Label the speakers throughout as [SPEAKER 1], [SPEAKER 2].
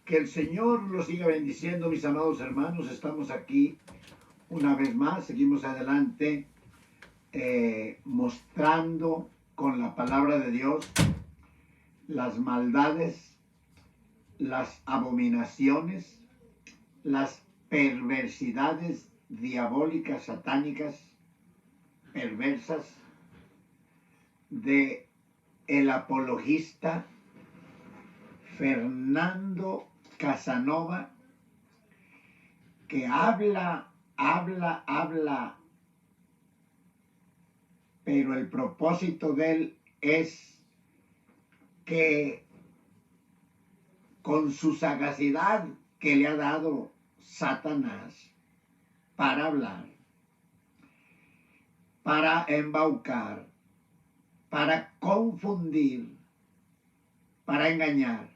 [SPEAKER 1] Que el Señor los siga bendiciendo, mis amados hermanos. Estamos aquí una vez más, seguimos adelante mostrando con la palabra de Dios las maldades, las abominaciones, las perversidades diabólicas, satánicas, perversas de el apologista Fernando Casanova, que habla, pero el propósito de él es que con su sagacidad que le ha dado Satanás para hablar, para embaucar, para confundir, para engañar,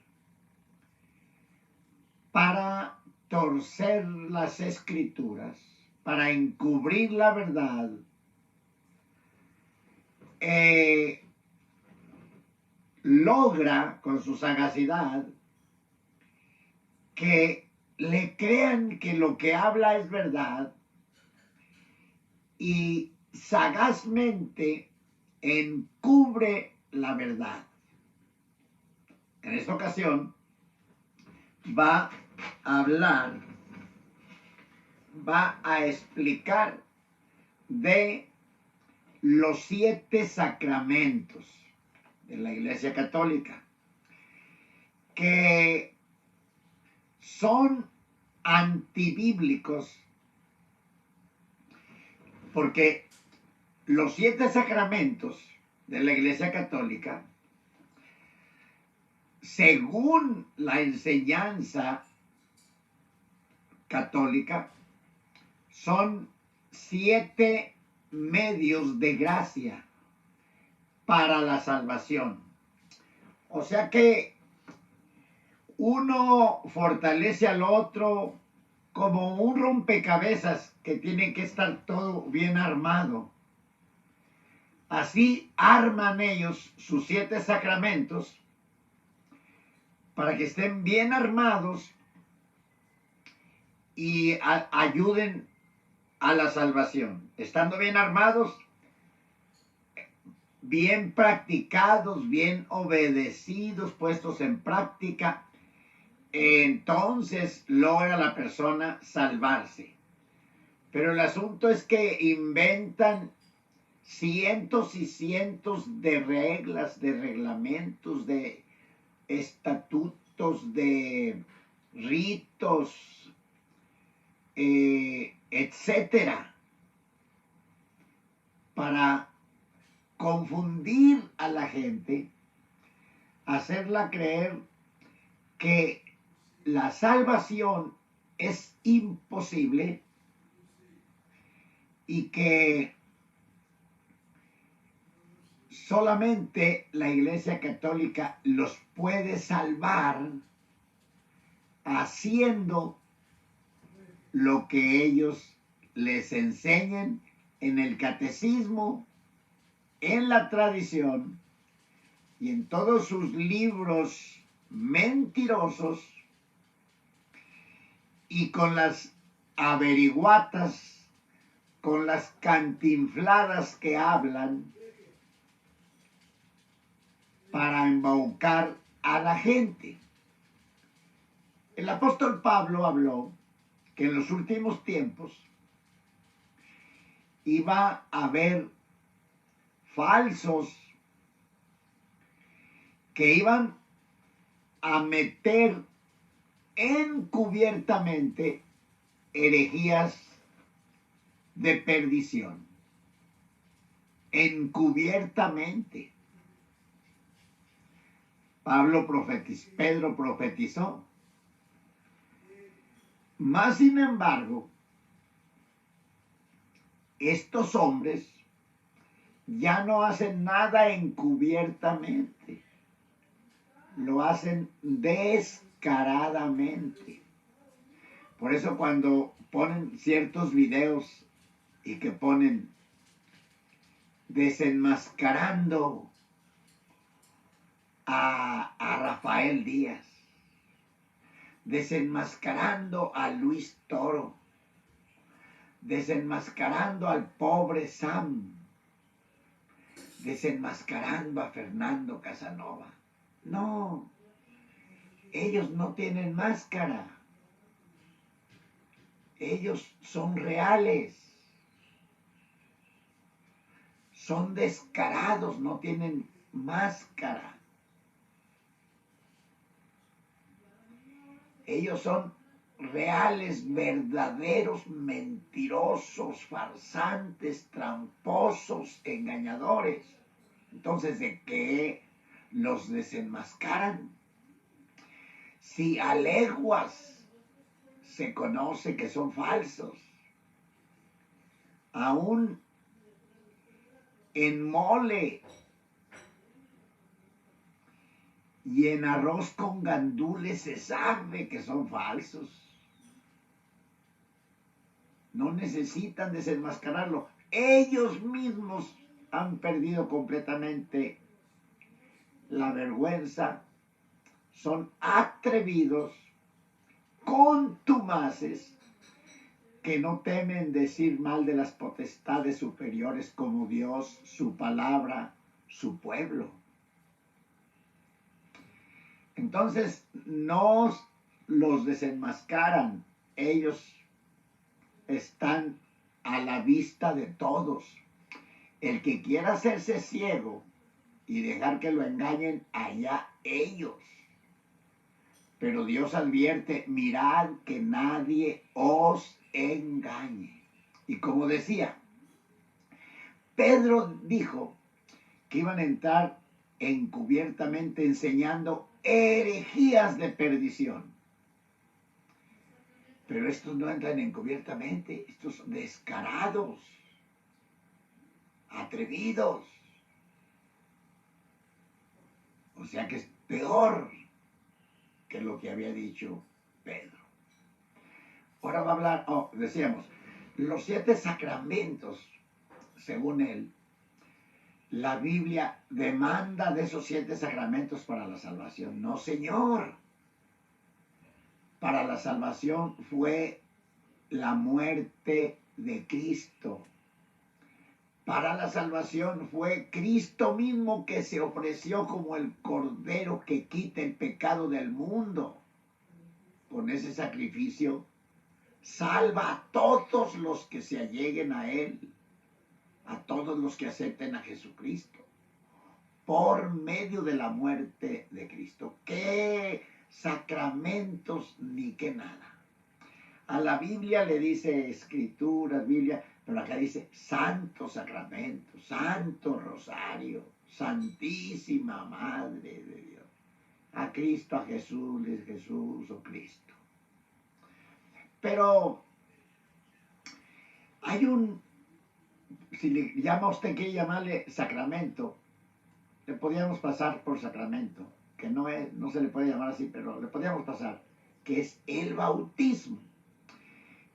[SPEAKER 1] para torcer las escrituras, para encubrir la verdad, logra con su sagacidad que le crean que lo que habla es verdad y sagazmente encubre la verdad. En esta ocasión va a hablar, va a explicar de los 7 sacramentos de la Iglesia Católica, que son antibíblicos, porque los 7 sacramentos de la Iglesia Católica, según la enseñanza católica, son 7 medios de gracia para la salvación. O sea que uno fortalece al otro como un rompecabezas que tiene que estar todo bien armado. Así arman ellos sus 7 sacramentos para que estén bien armados y ayuden a la salvación. Estando bien armados, bien practicados, bien obedecidos, puestos en práctica, entonces logra la persona salvarse. Pero el asunto es que inventan cientos y cientos de reglas, de reglamentos, de estatutos, de ritos, etcétera, para confundir a la gente, hacerla creer que la salvación es imposible y que solamente la Iglesia Católica los puede salvar haciendo lo que ellos les enseñen en el catecismo, en la tradición y en todos sus libros mentirosos, y con las averiguatas, con las cantinfladas que hablan para embaucar a la gente. El apóstol Pablo habló que en los últimos tiempos iba a haber falsos que iban a meter encubiertamente herejías de perdición. Encubiertamente. Pedro profetizó. Mas, sin embargo, estos hombres ya no hacen nada encubiertamente. Lo hacen descaradamente. Por eso cuando ponen ciertos videos y que ponen desenmascarando a Rafael Díaz, desenmascarando a Luis Toro, desenmascarando al pobre Sam, desenmascarando a Fernando Casanova. No, ellos no tienen máscara. Ellos son reales. Son descarados, no tienen máscara. Ellos son reales, verdaderos, mentirosos, farsantes, tramposos, engañadores. Entonces, ¿de qué los desenmascaran? Si a leguas se conoce que son falsos, aún en mole y en arroz con gandules se sabe que son falsos. No necesitan desenmascararlo. Ellos mismos han perdido completamente la vergüenza. Son atrevidos, contumaces, que no temen decir mal de las potestades superiores como Dios, su palabra, su pueblo. Entonces, no los desenmascaran. Ellos están a la vista de todos. El que quiera hacerse ciego y dejar que lo engañen, allá ellos. Pero Dios advierte, mirad que nadie os engañe. Y como decía, Pedro dijo que iban a entrar encubiertamente enseñando herejías de perdición. Pero estos no entran encubiertamente, estos son descarados, atrevidos. O sea que es peor que lo que había dicho Pedro. Ahora va a hablar, decíamos, los 7 sacramentos, según él, la Biblia demanda de esos 7 sacramentos para la salvación. No, señor. Para la salvación fue la muerte de Cristo. Para la salvación fue Cristo mismo que se ofreció como el Cordero que quita el pecado del mundo. Con ese sacrificio salva a todos los que se alleguen a Él, a todos los que acepten a Jesucristo, por medio de la muerte de Cristo. ¿Qué sacramentos ni qué nada? A la Biblia le dice escrituras, Biblia, pero acá dice santo sacramento, santo rosario, santísima Madre de Dios. A Cristo, a Jesús, es Jesús o Cristo. Pero hay si le llama usted, quiere llamarle sacramento, le podríamos pasar por sacramento, que no se le puede llamar así, pero le podríamos pasar, que es el bautismo.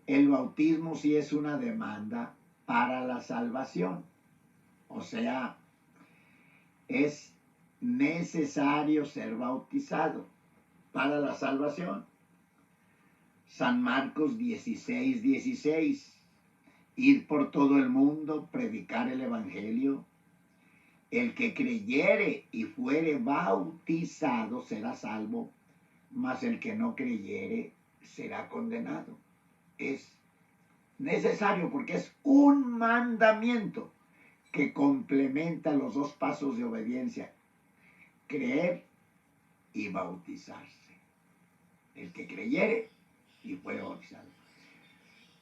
[SPEAKER 1] El bautismo sí es una demanda para la salvación. O sea, es necesario ser bautizado para la salvación. San Marcos 16:16. Ir por todo el mundo, predicar el evangelio. El que creyere y fuere bautizado será salvo, mas el que no creyere será condenado. Es necesario porque es un mandamiento que complementa los 2 pasos de obediencia: creer y bautizarse. El que creyere y fuere bautizado.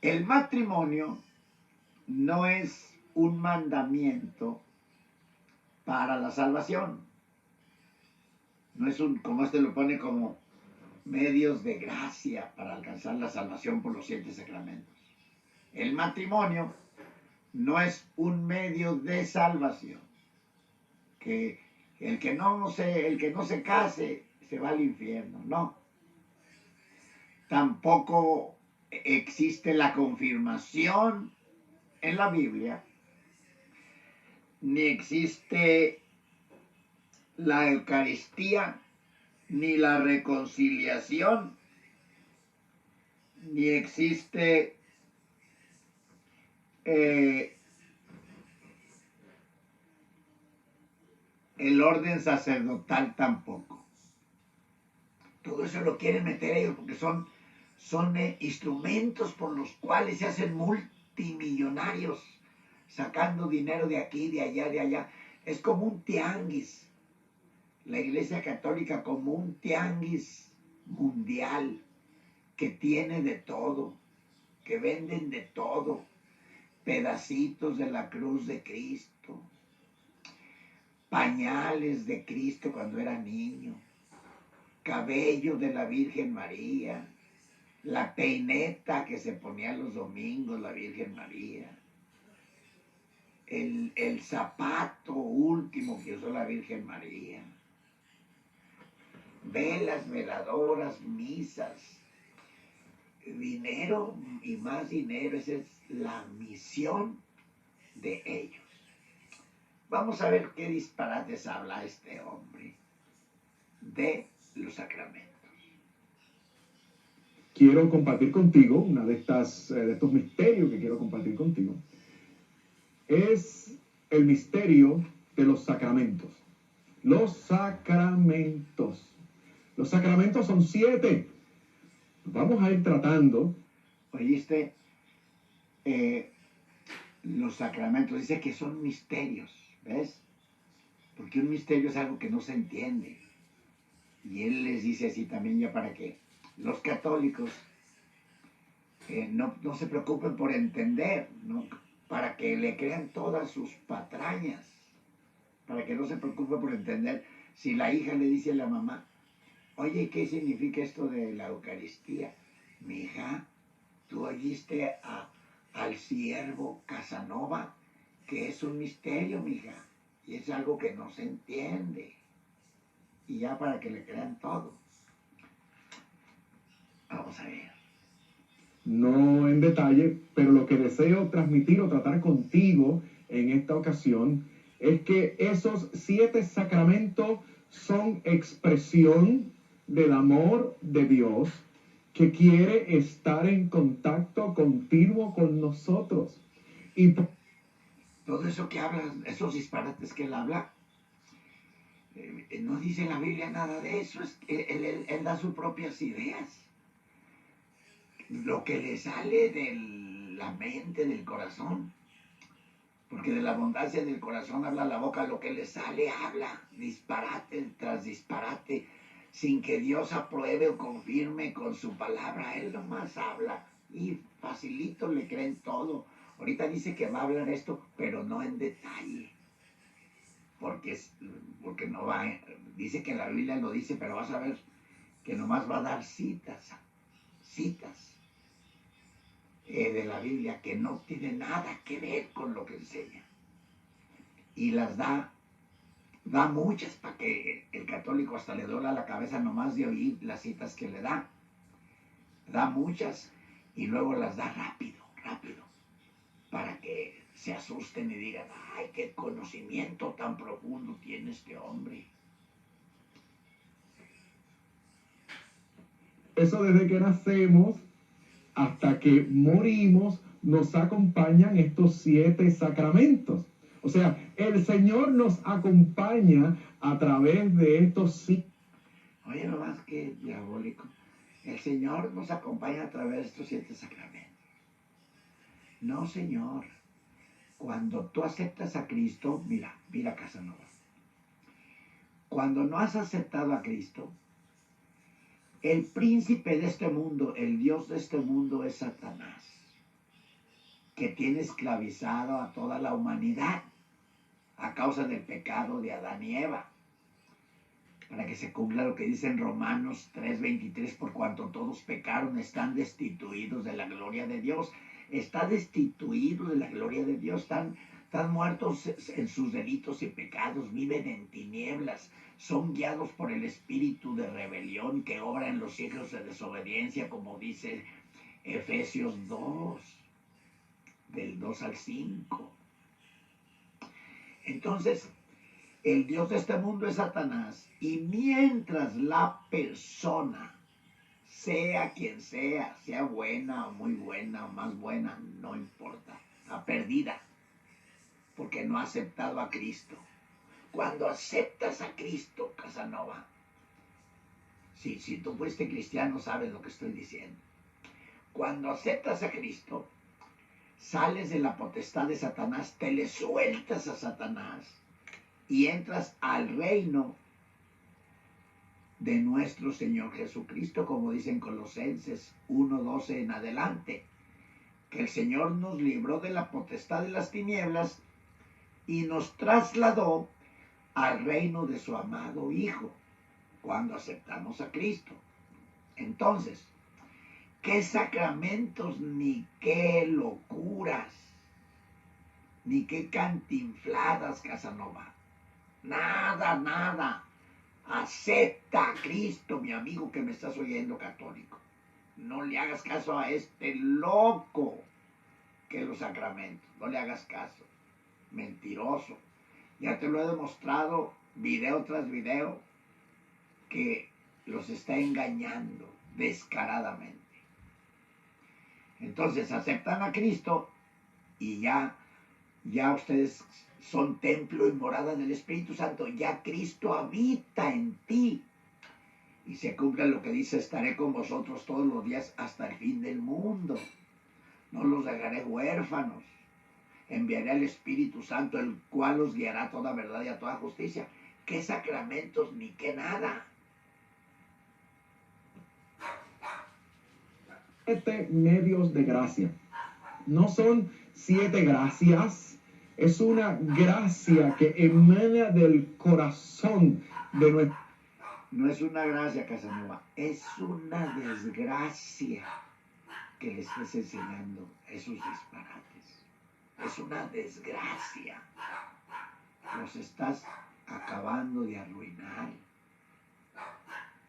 [SPEAKER 1] El matrimonio no es un mandamiento para la salvación. No es como lo pone como medios de gracia para alcanzar la salvación por los 7 sacramentos. El matrimonio no es un medio de salvación. Que el que no se case se va al infierno. No. Tampoco existe la confirmación en la Biblia, ni existe la Eucaristía, ni la reconciliación ni existe el orden sacerdotal tampoco. Todo eso lo quieren meter ellos porque son instrumentos por los cuales se hacen multimillonarios, sacando dinero de aquí, de allá, de allá. Es como un tianguis. La Iglesia Católica como un tianguis mundial que tiene de todo, que venden de todo, pedacitos de la cruz de Cristo, pañales de Cristo cuando era niño, cabello de la Virgen María, la peineta que se ponía los domingos la Virgen María, el zapato último que usó la Virgen María, velas, veladoras, misas, dinero y más dinero. Esa es la misión de ellos. Vamos a ver qué disparates habla este hombre de los sacramentos.
[SPEAKER 2] Quiero compartir contigo una de estos misterios que quiero compartir contigo. Es el misterio de los sacramentos. Los sacramentos. Los sacramentos son 7. Vamos a ir tratando.
[SPEAKER 1] ¿Oíste? Los sacramentos, dice que son misterios, ¿ves? Porque un misterio es algo que no se entiende. Y él les dice así también ya para que los católicos no se preocupen por entender, ¿no? Para que le crean todas sus patrañas, para que no se preocupe por entender. Si la hija le dice a la mamá, oye, ¿qué significa esto de la Eucaristía? Mi hija, tú oíste al siervo Casanova, que es un misterio, mija, y es algo que no se entiende. Y ya para que le crean todo. Vamos a ver.
[SPEAKER 2] No en detalle, pero lo que deseo transmitir o tratar contigo en esta ocasión es que esos 7 sacramentos son expresión del amor de Dios que quiere estar en contacto continuo con nosotros. Y
[SPEAKER 1] todo eso que habla, esos disparates que él habla, no dice en la Biblia nada de eso. Él da sus propias ideas. Lo que le sale de la mente, del corazón. Porque de la abundancia del corazón habla la boca, lo que le sale habla, disparate tras disparate, sin que Dios apruebe o confirme con su palabra. Él nomás habla y facilito le creen todo. Ahorita dice que va a hablar esto, pero no en detalle. Porque no va, dice que la Biblia lo dice, pero vas a ver que nomás va a dar citas de la Biblia que no tiene nada que ver con lo que enseña. Y las da muchas para que el católico hasta le duela la cabeza nomás de oír las citas que le da. Da muchas y luego las da rápido, para que se asusten y digan, ay, qué conocimiento tan profundo tiene este hombre.
[SPEAKER 2] eso desde que nacemos hasta que morimos nos acompañan estos 7 sacramentos. O sea, el Señor nos acompaña a través de estos 7.
[SPEAKER 1] Oye, no más que diabólico. El Señor nos acompaña a través de estos 7 sacramentos. No, Señor. Cuando tú aceptas a Cristo, mira Casanova. Cuando no has aceptado a Cristo, el príncipe de este mundo, el Dios de este mundo es Satanás, que tiene esclavizado a toda la humanidad a causa del pecado de Adán y Eva. Para que se cumpla lo que dice en Romanos 3:23, por cuanto todos pecaron, están destituidos de la gloria de Dios. Está destituido de la gloria de Dios, están muertos en sus delitos y pecados, viven en tinieblas, son guiados por el espíritu de rebelión que obra en los hijos de desobediencia, como dice Efesios 2, del 2 al 5. Entonces, el Dios de este mundo es Satanás, y mientras la persona sea quien sea buena o muy buena o más buena, no importa, está perdida, porque no ha aceptado a Cristo. Cuando aceptas a Cristo, Casanova, si tú fuiste cristiano, sabes lo que estoy diciendo. Cuando aceptas a Cristo, sales de la potestad de Satanás, te le sueltas a Satanás y entras al reino de nuestro Señor Jesucristo, como dicen Colosenses 1:12 en adelante, que el Señor nos libró de la potestad de las tinieblas y nos trasladó al reino de su amado Hijo, cuando aceptamos a Cristo. Entonces, ¿qué sacramentos ni qué locuras, ni qué cantinfladas, Casanova? Nada, nada. Acepta a Cristo, mi amigo que me estás oyendo, católico. No le hagas caso a este loco que los sacramentos. No le hagas caso. Mentiroso. Ya te lo he demostrado video tras video que los está engañando descaradamente. Entonces aceptan a Cristo y ya ustedes son templo y morada del Espíritu Santo. Ya Cristo habita en ti. Y se cumple lo que dice: estaré con vosotros todos los días hasta el fin del mundo. No los dejaré huérfanos. Enviaré al Espíritu Santo, el cual os guiará a toda verdad y a toda justicia. ¿Qué sacramentos ni qué nada?
[SPEAKER 2] 7 medios de gracia. No son 7 gracias, es una gracia que emana del corazón de nuestro.
[SPEAKER 1] No es una gracia, Casanova, es una desgracia que le estés enseñando esos disparates. Es una desgracia. Los estás acabando de arruinar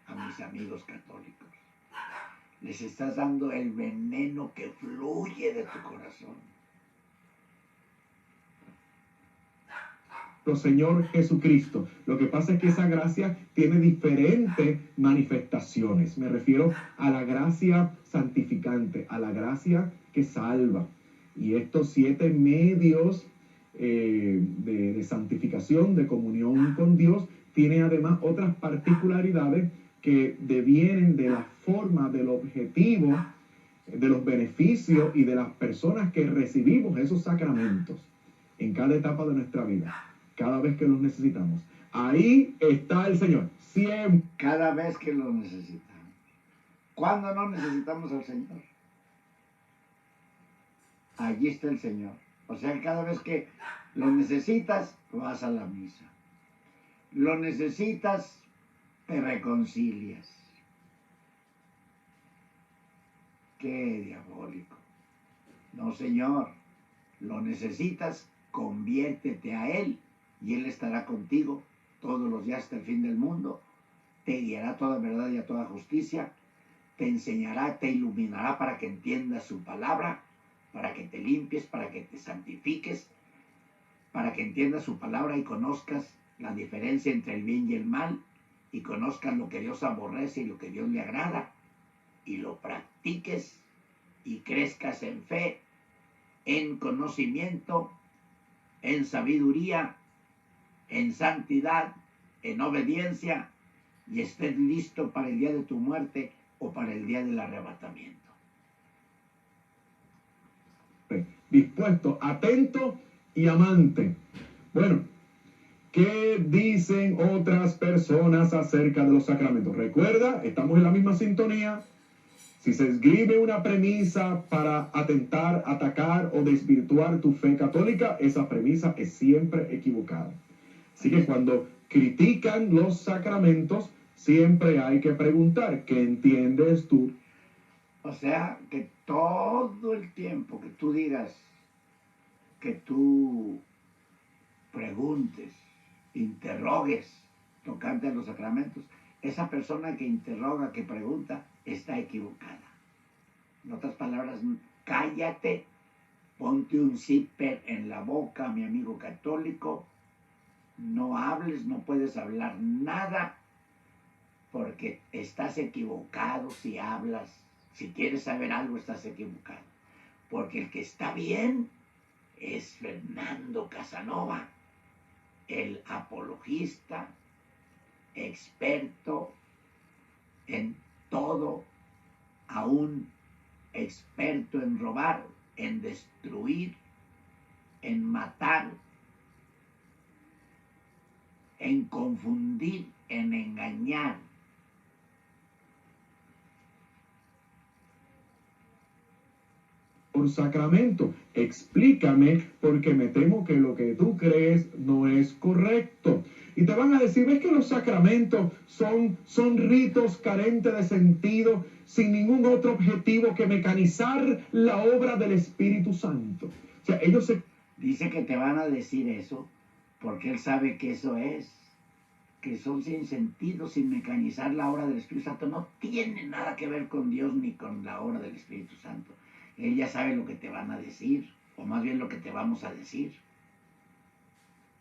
[SPEAKER 1] a mis amigos católicos. Les estás dando el veneno que fluye de tu corazón.
[SPEAKER 2] Señor Jesucristo. Lo que pasa es que esa gracia tiene diferentes manifestaciones. Me refiero a la gracia santificante, a la gracia que salva. Y estos 7 medios de santificación, de comunión con Dios, tiene además otras particularidades que devienen de la forma, del objetivo, de los beneficios y de las personas que recibimos esos sacramentos en cada etapa de nuestra vida, cada vez que los necesitamos. Ahí está el Señor, siempre.
[SPEAKER 1] Cada vez que lo necesitamos. ¿Cuándo no necesitamos al Señor? Allí está el Señor. O sea, cada vez que lo necesitas, vas a la misa. Lo necesitas, te reconcilias. Qué diabólico. No, Señor, lo necesitas, conviértete a Él y Él estará contigo todos los días hasta el fin del mundo. Te guiará a toda verdad y a toda justicia. Te enseñará, te iluminará para que entiendas su palabra, para que te limpies, para que te santifiques, para que entiendas su palabra y conozcas la diferencia entre el bien y el mal, y conozcas lo que Dios aborrece y lo que Dios le agrada, y lo practiques y crezcas en fe, en conocimiento, en sabiduría, en santidad, en obediencia, y estés listo para el día de tu muerte o para el día del arrebatamiento.
[SPEAKER 2] Dispuesto, atento y amante. Bueno, ¿qué dicen otras personas acerca de los sacramentos? Recuerda, estamos en la misma sintonía. Si se escribe una premisa para atentar, atacar o desvirtuar tu fe católica, esa premisa es siempre equivocada. Así que cuando critican los sacramentos, siempre hay que preguntar, ¿qué entiendes tú?
[SPEAKER 1] O sea, que todo el tiempo que tú digas, que tú preguntes, interrogues tocante a los sacramentos, esa persona que interroga, que pregunta, está equivocada. En otras palabras, cállate, ponte un zipper en la boca, mi amigo católico, no hables, no puedes hablar nada, porque estás equivocado si hablas. Si quieres saber algo, estás equivocado. Porque el que está bien es Fernando Casanova, el apologista, experto en todo, aún experto en robar, en destruir, en matar, en confundir, en engañar.
[SPEAKER 2] Por sacramento, explícame porque me temo que lo que tú crees no es correcto. Y te van a decir, ves que los sacramentos son ritos carentes de sentido, sin ningún otro objetivo que mecanizar la obra del Espíritu Santo. O sea, ellos se...
[SPEAKER 1] Dice que te van a decir eso porque él sabe que eso es, que son sin sentido, sin mecanizar la obra del Espíritu Santo. No tiene nada que ver con Dios ni con la obra del Espíritu Santo. Él ya sabe lo que te van a decir, o más bien lo que te vamos a decir.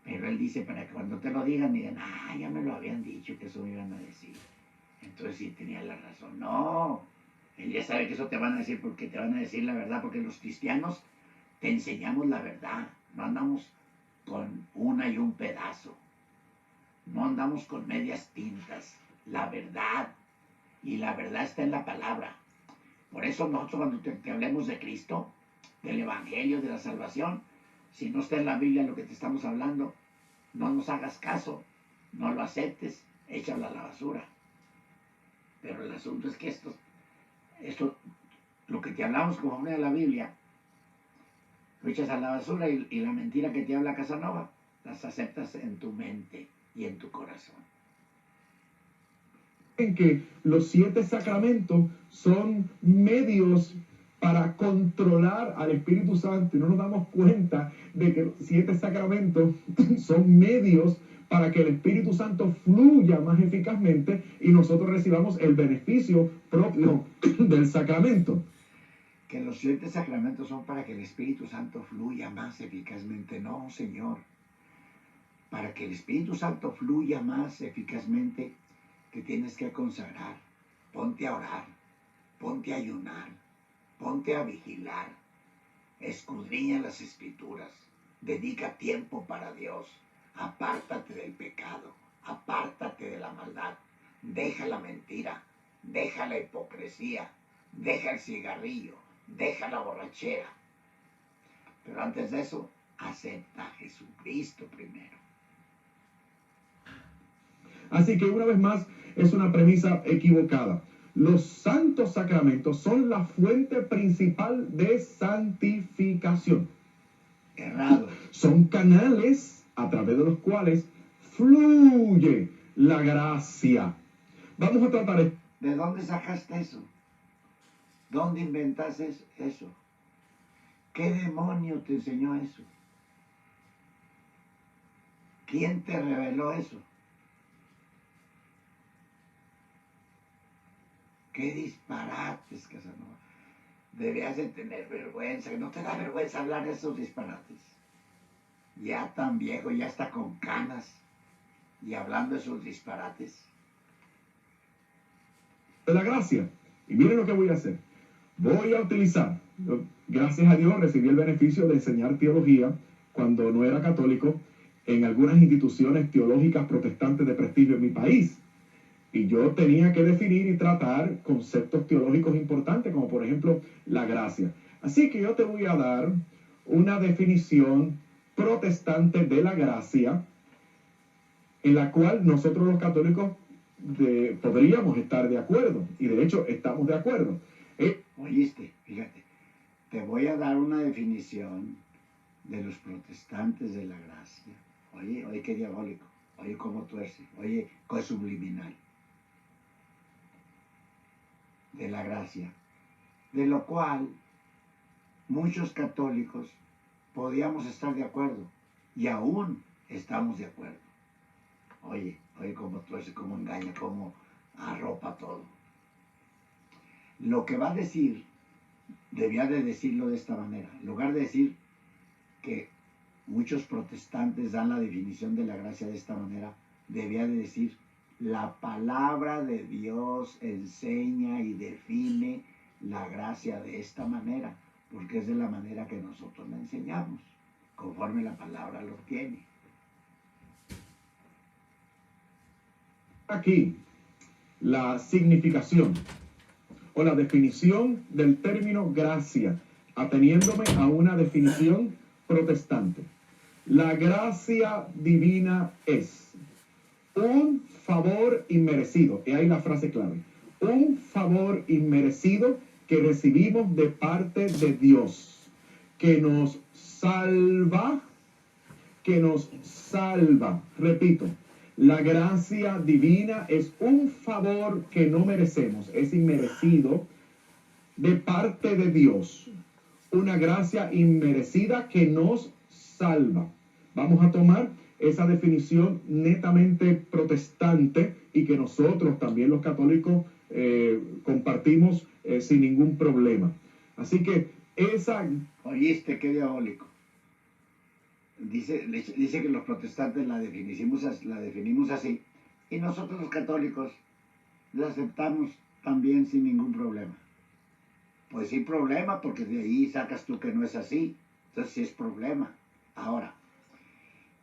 [SPEAKER 1] Pero él dice para que cuando te lo digan, digan, ya me lo habían dicho que eso me iban a decir. Entonces sí tenía la razón. No, él ya sabe que eso te van a decir porque te van a decir la verdad, porque los cristianos te enseñamos la verdad. No andamos con una y un pedazo. No andamos con medias tintas. La verdad. Y la verdad está en la palabra. Por eso nosotros cuando te hablemos de Cristo, del Evangelio, de la salvación, si no está en la Biblia lo que te estamos hablando, no nos hagas caso, no lo aceptes, échalo a la basura. Pero el asunto es que esto lo que te hablamos conforme a la Biblia, lo echas a la basura y la mentira que te habla Casanova, las aceptas en tu mente y en tu corazón.
[SPEAKER 2] En que los 7 sacramentos son medios para controlar al Espíritu Santo y no nos damos cuenta de que los 7 sacramentos son medios para que el Espíritu Santo fluya más eficazmente y nosotros recibamos el beneficio propio del sacramento.
[SPEAKER 1] Que los 7 sacramentos son para que el Espíritu Santo fluya más eficazmente. No, Señor. Para que el Espíritu Santo fluya más eficazmente, te tienes que consagrar. Ponte a orar, ponte a ayunar, ponte a vigilar. Escudriña las Escrituras. Dedica tiempo para Dios. Apártate del pecado. Apártate de la maldad. Deja la mentira. Deja la hipocresía. Deja el cigarrillo. Deja la borrachera. Pero antes de eso, acepta a Jesucristo primero.
[SPEAKER 2] Así que una vez más, es una premisa equivocada. Los santos sacramentos son la fuente principal de santificación.
[SPEAKER 1] Errado.
[SPEAKER 2] Son canales a través de los cuales fluye la gracia. Vamos a tratar...
[SPEAKER 1] ¿De dónde sacaste eso? ¿Dónde inventaste eso? ¿Qué demonio te enseñó eso? ¿Quién te reveló eso? ¡Qué disparates, Casanova! Debías de tener vergüenza. ¿No te da vergüenza hablar de esos disparates? Ya tan viejo, ya está con canas y hablando de esos disparates.
[SPEAKER 2] De la gracia. Y miren lo que voy a hacer. Voy a utilizar, gracias a Dios recibí el beneficio de enseñar teología cuando no era católico en algunas instituciones teológicas protestantes de prestigio en mi país. Y yo tenía que definir y tratar conceptos teológicos importantes, como por ejemplo la gracia. Así que yo te voy a dar una definición protestante de la gracia, en la cual nosotros los católicos podríamos estar de acuerdo, y de hecho estamos de acuerdo.
[SPEAKER 1] Oíste, fíjate, te voy a dar una definición de los protestantes de la gracia. Oye, qué diabólico, oye cómo tuerce, oye, qué subliminal. De la gracia, de lo cual muchos católicos podíamos estar de acuerdo y aún estamos de acuerdo. Oye cómo tuerce, cómo engaña, cómo arropa todo. Lo que va a decir, debía de decirlo de esta manera, en lugar de decir que muchos protestantes dan la definición de la gracia de esta manera, debía de decir La palabra de Dios enseña y define la gracia de esta manera, porque es de la manera que nosotros la enseñamos, conforme la palabra lo tiene.
[SPEAKER 2] Aquí la significación o la definición del término gracia, ateniéndome a una definición protestante. La gracia divina es un favor inmerecido, y ahí la frase clave, un favor inmerecido que recibimos de parte de Dios, que nos salva, repito, la gracia divina es un favor que no merecemos, es inmerecido de parte de Dios, una gracia inmerecida que nos salva. Vamos a tomar esa definición netamente protestante y que nosotros también los católicos compartimos sin ningún problema. Así que esa...
[SPEAKER 1] ¿Oíste qué diabólico? Dice que los protestantes la definimos así y nosotros los católicos la aceptamos también sin ningún problema. Pues sin problema, porque de ahí sacas tú que no es así. Entonces sí es problema. Ahora,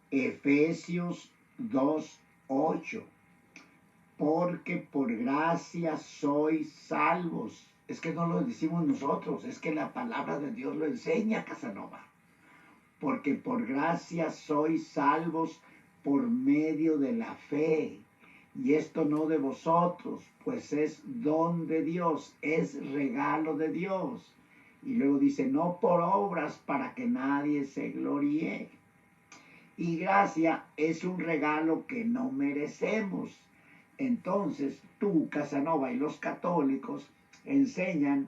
[SPEAKER 1] Efesios 2:8. Porque por gracia sois salvos. Es que no lo decimos nosotros, es que la palabra de Dios lo enseña, Casanova. Porque por gracia sois salvos por medio de la fe. Y esto no de vosotros, pues es don de Dios, es regalo de Dios. Y luego dice, no por obras para que nadie se gloríe. Y gracia es un regalo que no merecemos. Entonces tú, Casanova, y los católicos enseñan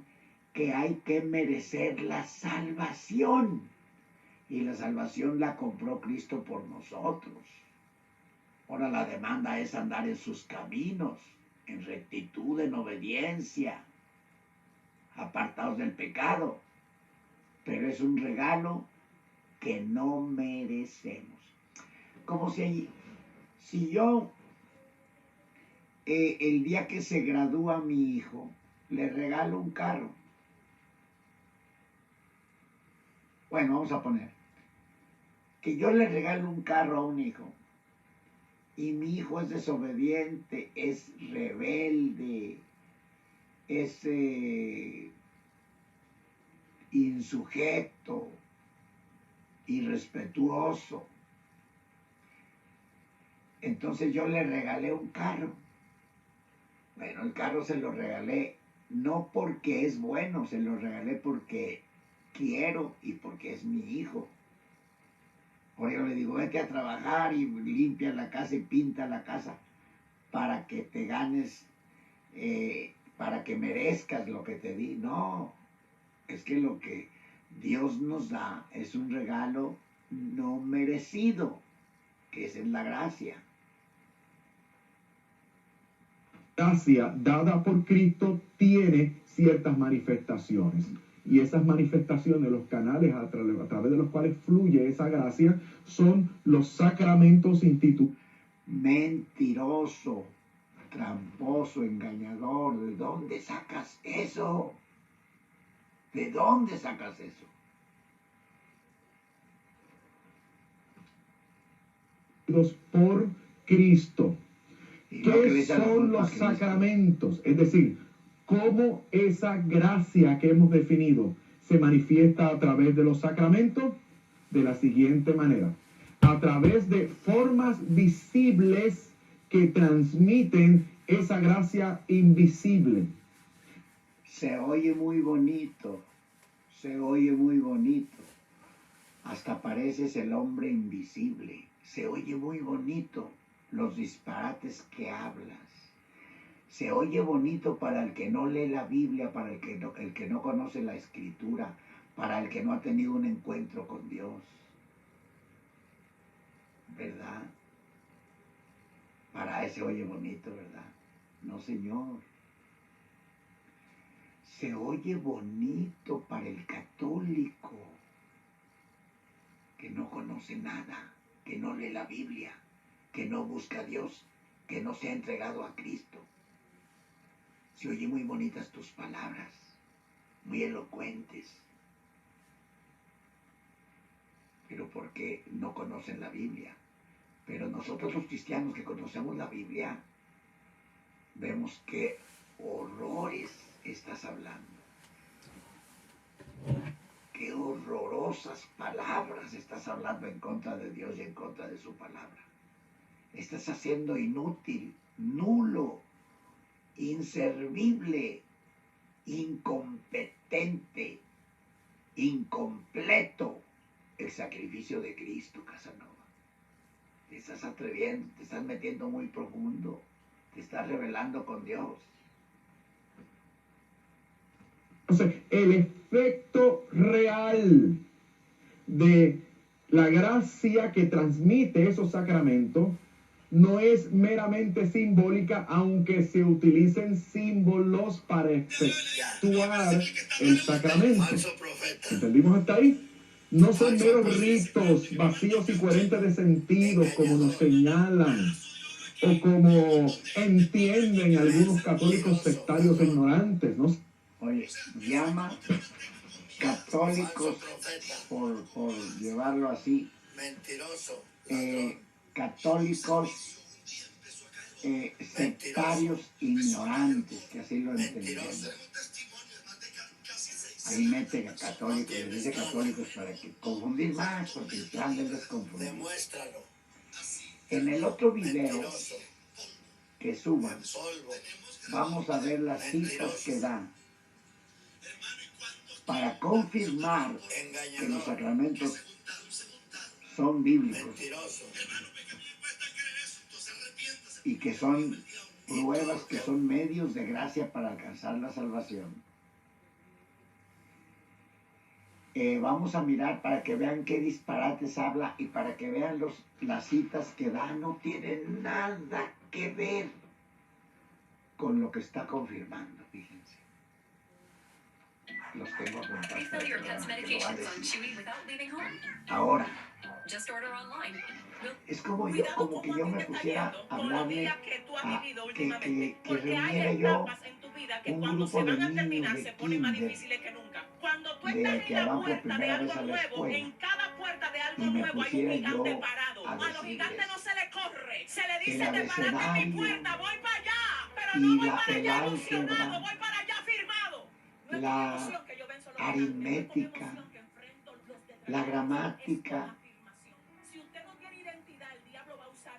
[SPEAKER 1] que hay que merecer la salvación. Y la salvación la compró Cristo por nosotros. Ahora la demanda es andar en sus caminos, en rectitud, en obediencia, apartados del pecado. Pero es un regalo que no merecemos. Como si yo, el día que se gradúa mi hijo, le regalo un carro. Bueno, vamos a poner que yo le regalo un carro a un hijo y mi hijo es desobediente, es rebelde, es insujeto, irrespetuoso. Entonces yo le regalé un carro. Bueno, el carro se lo regalé no porque es bueno, se lo regalé porque quiero y porque es mi hijo. Por eso le digo, vete a trabajar y limpia la casa y pinta la casa para que te ganes, para que merezcas lo que te di. No, es que lo que Dios nos da es un regalo no merecido, que esa es la gracia.
[SPEAKER 2] Gracia dada por Cristo tiene ciertas manifestaciones. Y esas manifestaciones, los canales a través de los cuales fluye esa gracia, son los sacramentos institucionales.
[SPEAKER 1] Mentiroso, tramposo, engañador, ¿de dónde sacas eso? ¿De dónde sacas eso?
[SPEAKER 2] Por Cristo. ¿Qué son los
[SPEAKER 1] Cristo?
[SPEAKER 2] sacramentos? Es decir, cómo esa gracia que hemos definido se manifiesta a través de los sacramentos de la siguiente manera. A través de formas visibles que transmiten esa gracia invisible.
[SPEAKER 1] Se oye muy bonito, se oye muy bonito. Hasta pareces el hombre invisible. Se oye muy bonito los disparates que hablas. Se oye bonito para el que no lee la Biblia, para el que no conoce la Escritura, para el que no ha tenido un encuentro con Dios. ¿Verdad? Para ese oye bonito, ¿verdad? No, Señor. Se oye bonito para el católico que no conoce nada, que no lee la Biblia, que no busca a Dios. que no se ha entregado a Cristo. Se oye muy bonitas tus palabras, muy elocuentes, pero porque no conocen la Biblia. Pero nosotros los cristianos que conocemos la Biblia, vemos qué horrores estás hablando. Qué horrorosas palabras estás hablando en contra de Dios y en contra de su palabra. Estás haciendo inútil, nulo, inservible, incompetente, incompleto el sacrificio de Cristo, Casanova. Te estás atreviendo, te estás metiendo muy profundo, te estás rebelando con Dios.
[SPEAKER 2] Entonces, el efecto real de la gracia que transmite esos sacramentos no es meramente simbólica, aunque se utilicen símbolos para efectuar el sacramento. ¿Entendimos hasta ahí? No son meros ritos vacíos y coherentes de sentido, como nos señalan o como entienden algunos católicos sectarios e ignorantes, ¿no?
[SPEAKER 1] Oye, llama católicos, por llevarlo así, católicos sectarios ignorantes, que así lo entendemos. Ahí mete a católicos, les dice católicos para que confundir más, porque el plan de él es confundir. En el otro video que suban, vamos a ver las citas que dan para confirmar que los sacramentos son bíblicos y que son pruebas, que son medios de gracia para alcanzar la salvación. Vamos a mirar para que vean qué disparates habla y para que vean las citas que da. No tienen nada que ver con lo que está confirmando, fíjense. Los tengo apuntados para que lo van a decir. Ahora, es como que yo me pusiera a hablarle que reuniera yo un grupo de niños de kinder de que van por primera vez a la escuela y me pusiera yo a decirles el abecedario y el álgebra, la aritmética, la gramática,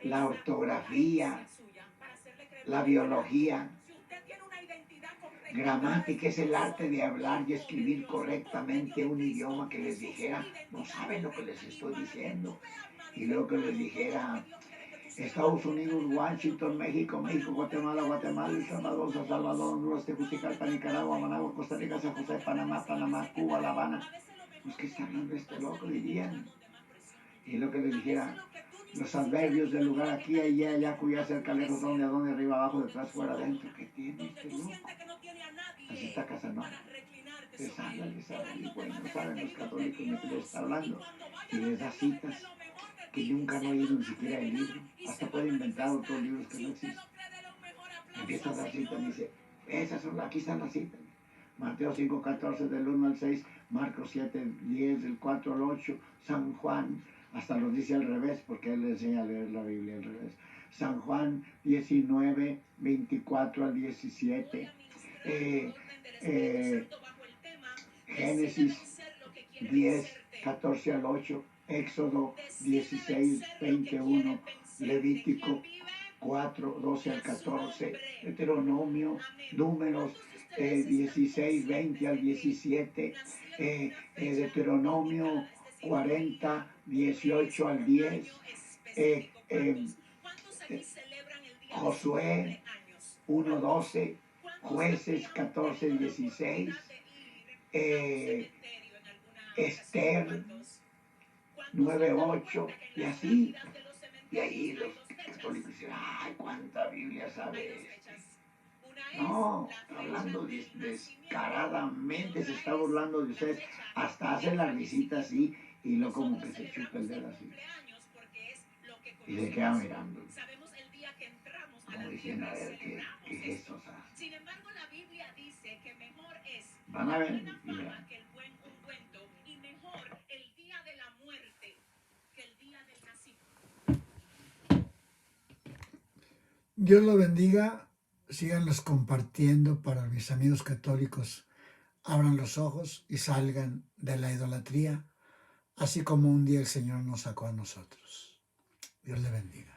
[SPEAKER 1] la ortografía, la biología. Gramática es el arte de hablar y escribir correctamente un idioma, que les dijera, no saben lo que les estoy diciendo. Y luego que les dijera, Estados Unidos, Washington, México, Guatemala, El Salvador, San Salvador, Honduras, Tegucigalpa, Nicaragua, Managua, Costa Rica, San José, Panamá, Cuba, La Habana. Pues, ¿qué está hablando este loco? Dirían. Y lo que les dijera, los adverbios del lugar aquí, allá, cuya, cerca, lejos, donde, arriba, abajo, detrás, fuera, adentro. ¿Qué tiene este loco? Así está Casanova. Les habla, y bueno, saben los católicos de qué les está hablando. Y les da citas que nunca han oído ni siquiera el libro. Hasta puede inventar otros libros que no existen. Empieza a dar citas y dice, aquí están las citas. Mateo 5:14 del 1 al 6, Marcos 7:10 del 4 al 8, San Juan, hasta lo dice al revés, porque él le enseña a leer la Biblia al revés. San Juan 19:24 al 17, Génesis 10:14 al 8, Éxodo 16:21, Levítico 4:12 al 14, Deuteronomio, Números 16:20 al 17, Deuteronomio 40:18 al 10, Josué 1:12, Jueces 14:16, Esther 9:8, y así. Y ahí los católicos dicen, ay, cuánta Biblia sabe este. No, está hablando descaradamente, se está burlando de ustedes, hasta hace la risita así y no como que se chupa el dedo así. Y se queda mirando. diciendo, a ver, ¿qué es eso? O sea,
[SPEAKER 3] Sin embargo, la Biblia dice que mejor es
[SPEAKER 1] van a ver,
[SPEAKER 3] buena
[SPEAKER 1] y vean.
[SPEAKER 3] fama que el buen ungüento y mejor el día de la muerte que el día del nacimiento.
[SPEAKER 4] Dios lo bendiga. Síganlos compartiendo para mis amigos católicos. Abran los ojos y salgan de la idolatría, así como un día el Señor nos sacó a nosotros. Dios le bendiga.